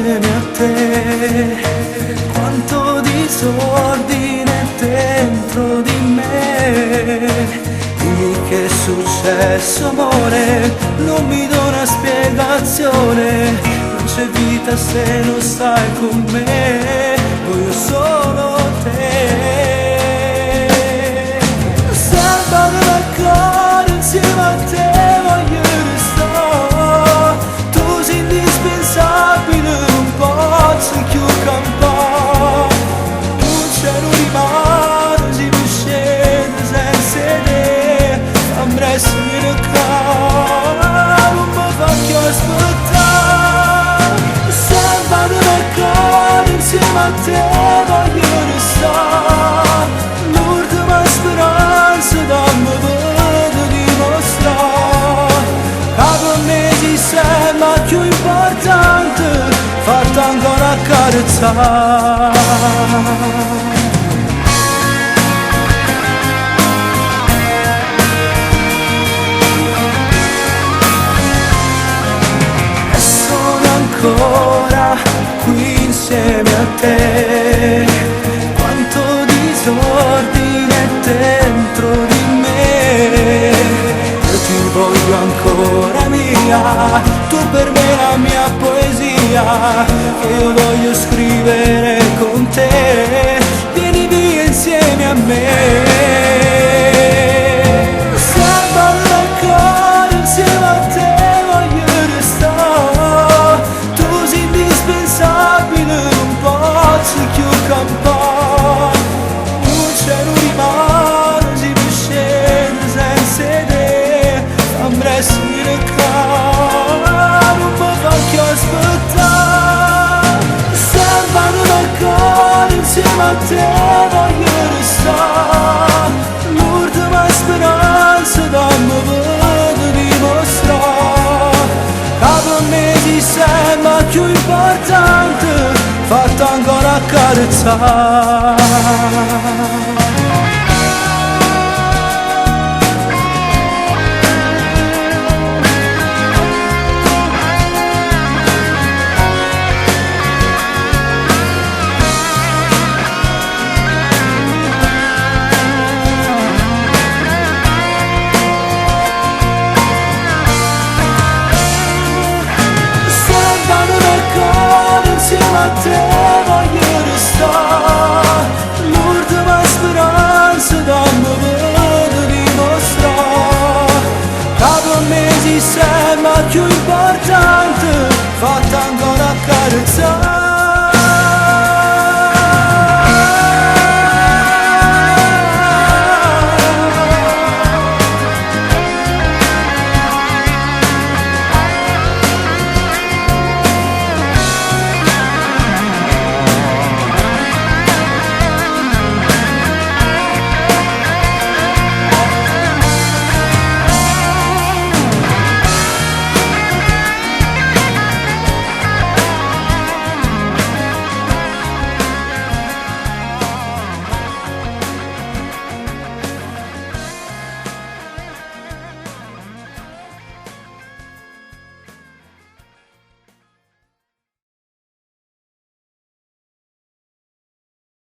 insieme a te. Quanto disordine dentro di me. Dimmi che è successo amore, non mi do una spiegazione. Non c'è vita se non stai con me, voglio solo te. Salvami dal cuore, insieme a te voglio restare. Tu sei indispensabile, non posso più campare. Un cielo rimane, si mi scende senza te. Ambresti nel cuore, non mi fa più aspettare. Salvami dal cuore, insieme a te voglio restare. L'ultima speranza dammi per dimostrare che per me ti sembra più importante farti ancora accarezzare. Ancora qui insieme a te. Quanto disordine dentro di me. Io ti voglio ancora mia, tu per me la mia poesia, che io voglio scrivere con te. Vieni via insieme a me. Salvami dal cuore, insieme a te voglio restare. Tu sei indispensabile, non posso più campare. Un cielo rimane, si mi scende senza te. Ambresti nel cuore, non mi fa più aspettare. Salvami dal cuore, insieme a te voglio restare. L'ultima speranza dammi per dimostrare che per me ti sembra più importante farti ancora accarezzare. Insieme a te voglio restare. L'ultima speranza dammi per dimostrare che per me ti sembra più importante farti ancora accarezzare.